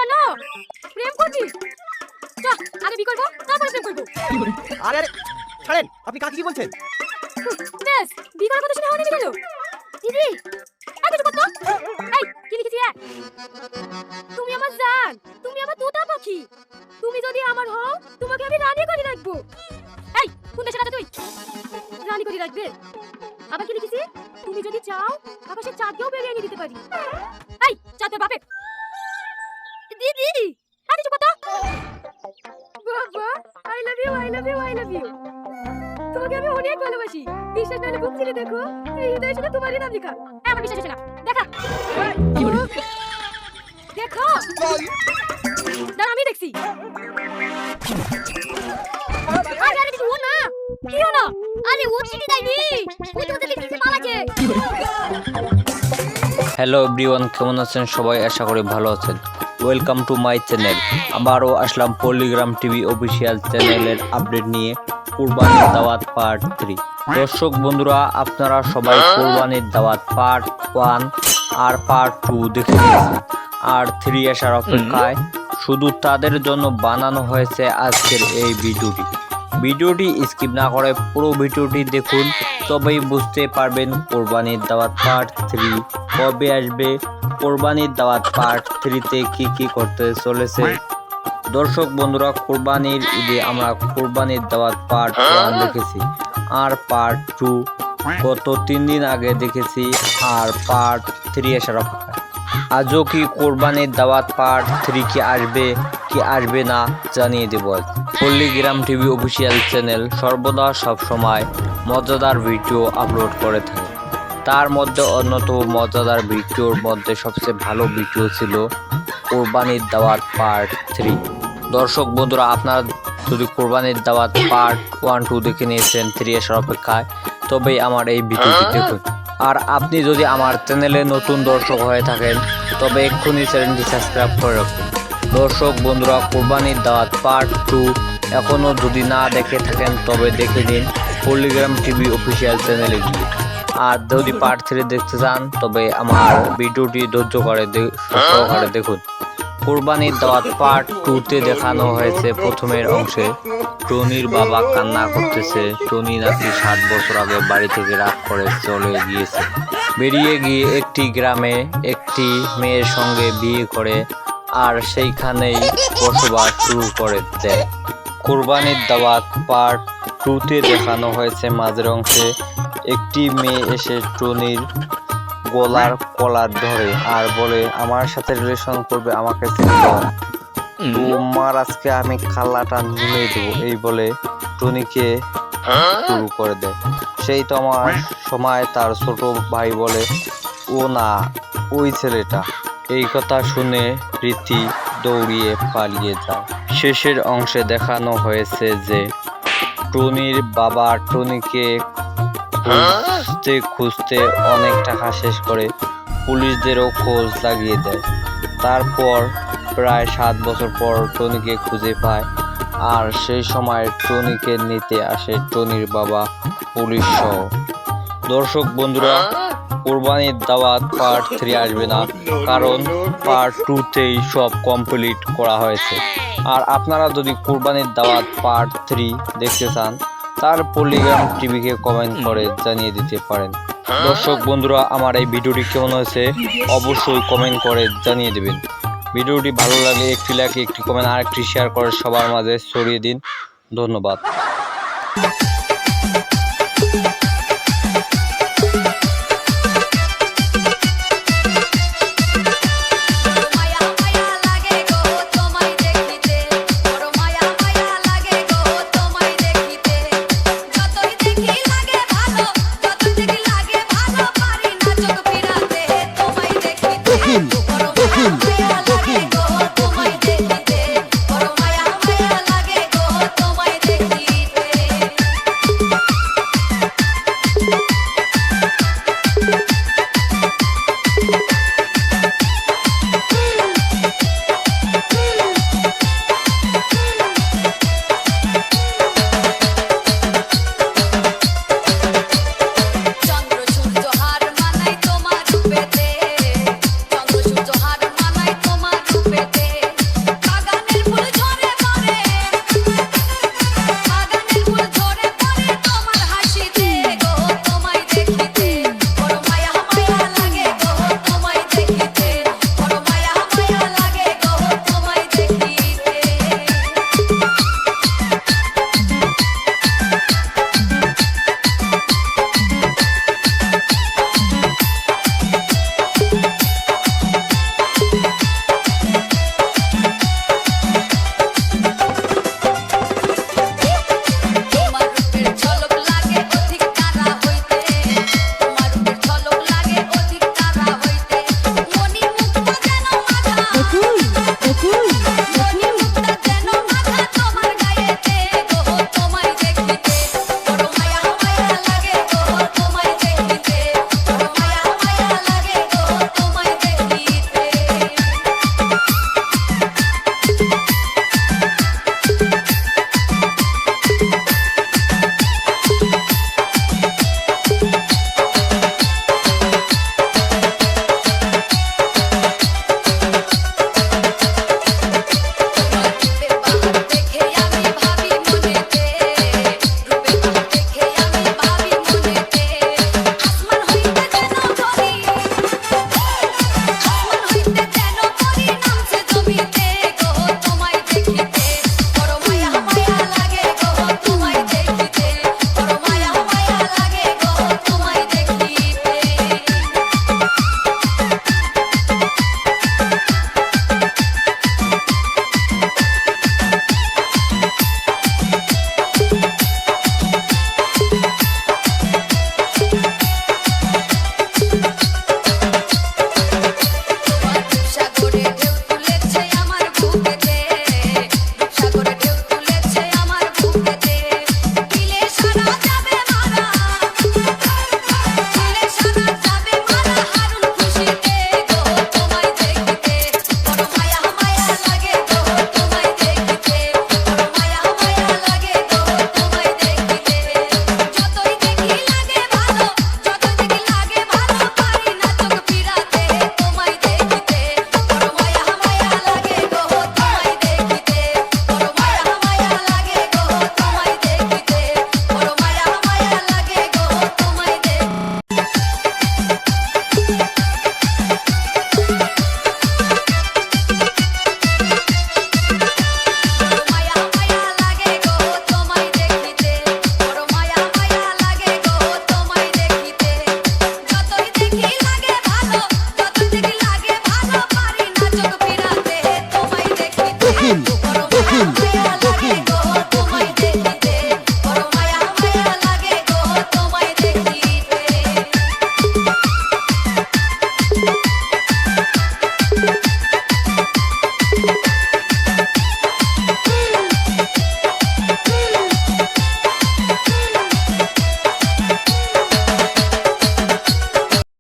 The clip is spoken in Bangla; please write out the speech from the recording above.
হলো? প্রেম করবি? চল আগে বিয়ে করবো, তারপরে প্রেম করবো। আরে আরে ছাড়েন, আপনি কাকে কি বলছেন? বেশ, বিয়ে করার কথা শুনে হওয়া নেমে গেল। দিদি, এই কিছু করতো? এই, কি লিখেছি? তুমি আমার জান, তুমি আমার তোতা পাখি। তুমি যদি আমার হও, তোমাকে আমি রানী করে রাখবো। এই, কোন দেশের রাজা তুই? রানী করে রাখবে? আবার কি লিখেছি? তুমি যদি চাও, আকাশের চাঁদকেও বেরিয়ে এনে দিতে পারি। এই, চাঁদের বাপে। দিদি, এই কিছু করতো? বাবা, I love you, I love you, I love you. তোমাকে আমি অনেক ভালোবাসি। বিশ্বাস না হলে বুক চিরে দেখো, এই হৃদয়ে শুধু তোমারই নাম লেখা। আমার বিশ্বাস হচ্ছে না। দেখা। দেখো। দাঁড়া, আমি দেখছি। আরে আরে দিদি, ও না। কি হলো? আরে ও চিঠি দেয়নি। ওই তো ওদের দিদি মামাকে। হ্যালো এভরিওয়ান, কেমন আছেন সবাই? আশা করি ভালো আছেন। Welcome to my channel. আবারও আসলাম পল্লিগ্রাম টিভি অফিসিয়াল চ্যানেলের আপডেট নিয়ে। কুরবানির দাওয়াত পার্ট 3। দর্শক বন্ধুরা, আপনারা সবাই কুরবানির দাওয়াত পার্ট 1 আর পার্ট 2 দেখে নিয়েছেন, আর 3 আসার অপেক্ষায়। শুধু তাদের জন্য বানানো হয়েছে আজকের এই ভিডিওটি। ভিডিওটি স্কিপ না করে পুরো ভিডিওটি দেখুন, তবেই বুঝতে পারবেন কোরবানির দাওয়াত পার্ট 3 কবে আসবে, কোরবানির দাওয়াত পার্ট 3-তে কি করতে চলেছে। দর্শক বন্ধুরা, কোরবানির ঈদে আমরা কোরবানির দাওয়াত পার্ট 1 দেখেছি, আর পার্ট 2 গত 3 দিন আগে দেখেছি, আর পার্ট 3 আসার অপেক্ষায়। আজও কি কোরবানির দাওয়াত পার্ট 3 কি আসবে না জানিয়ে দেব। পল্লিগ্রাম টিভি অফিসিয়াল চ্যানেল সর্বদা সবসময় মজাদার ভিডিও আপলোড করে থাকে। তার মধ্যে অন্যতম মজাদার ভিডিওর মধ্যে সবচেয়ে ভালো ভিডিও ছিল কোরবানির দাওয়াত পার্ট 3। দর্শক বন্ধুরা, আপনারা যদি কোরবানির দাওয়াত পার্ট 1-2 দেখে নিয়েছেন, 3 আসার অপেক্ষায়, তবেই আমার এই ভিডিওটি দেখুন। আর আপনি যদি আমার চ্যানেলে নতুন দর্শক হয়ে থাকেন, তবে এক্ষুনি চ্যানেলটি সাবস্ক্রাইব করে রাখুন। দর্শক বন্ধুরা, কোরবানির দাওয়াত পার্ট 2 এখনও যদি না দেখে থাকেন, তবে দেখে নিন পল্লিগ্রাম টিভি অফিসিয়াল চ্যানেলে গিয়ে। আর যদি পার্ট 3 দেখতে চান, তবে আমার ভিডিওটি ধৈর্য করে সহকারে দেখুন। কোরবানির দাওয়াত পার্ট 2-তে দেখানো হয়েছে প্রথমের অংশে টনির বাবা কান্না করতেছে। টনি নাকি 7 বছর আগে বাড়ি থেকে রাগ করে চলে গিয়েছে, বেরিয়ে গিয়ে একটি গ্রামে একটি মেয়ের সঙ্গে বিয়ে করে, আর সেইখানেই বসবাস শুরু করে দেয়। কোরবানির দাওয়াত পার্ট 2-তে দেখানো হয়েছে মাঝের অংশে একটি মেয়ে এসে টনির গলার কলার ধরে আর বলে, আমার সাথে রিলেশন করবে, আমাকে তোমার আজকে আমি খাল্লাটা নিয়ে দেবো, এই বলে টনিকে শুরু করে দেয়। সেই তো আমার সময় তার ছোট ভাই বলে, ও না, ওই ছেলেটা। এই কথা শুনে রীতি দৌড়িয়ে পালিয়ে যায়। শেষের অংশে দেখানো হয়েছে যে টনির বাবা টনিকে খুঁজতে অনেক টাকা শেষ করে পুলিশদেরও খোঁজ লাগিয়ে দেয়। তারপর প্রায় 7 বছর পর টনিকে খুঁজে পায়, আর সেই সময় টনিকে নিতে আসে টনির বাবা পুলিশ সহ। দর্শক বন্ধুরা, কোরবানির দাওয়াত পার্ট 3 আসবে না, কারণ পার্ট 2-তেই সব কমপ্লিট করা হয়েছে। আর আপনারা যদি কোরবানির দাওয়াত পার্ট 3 দেখতে চান, তার পল্লিগ্রাম টিভিকে কমেন্ট করে জানিয়ে দিতে পারেন। দর্শক বন্ধুরা, আমার এই ভিডিওটি কেমন হয়েছে অবশ্যই কমেন্ট করে জানিয়ে দেবেন। ভিডিওটি ভালো লাগলে একটি লাইক, একটি কমেন্ট আর একটি শেয়ার করে সবার মাঝে ছড়িয়ে দিন। ধন্যবাদ।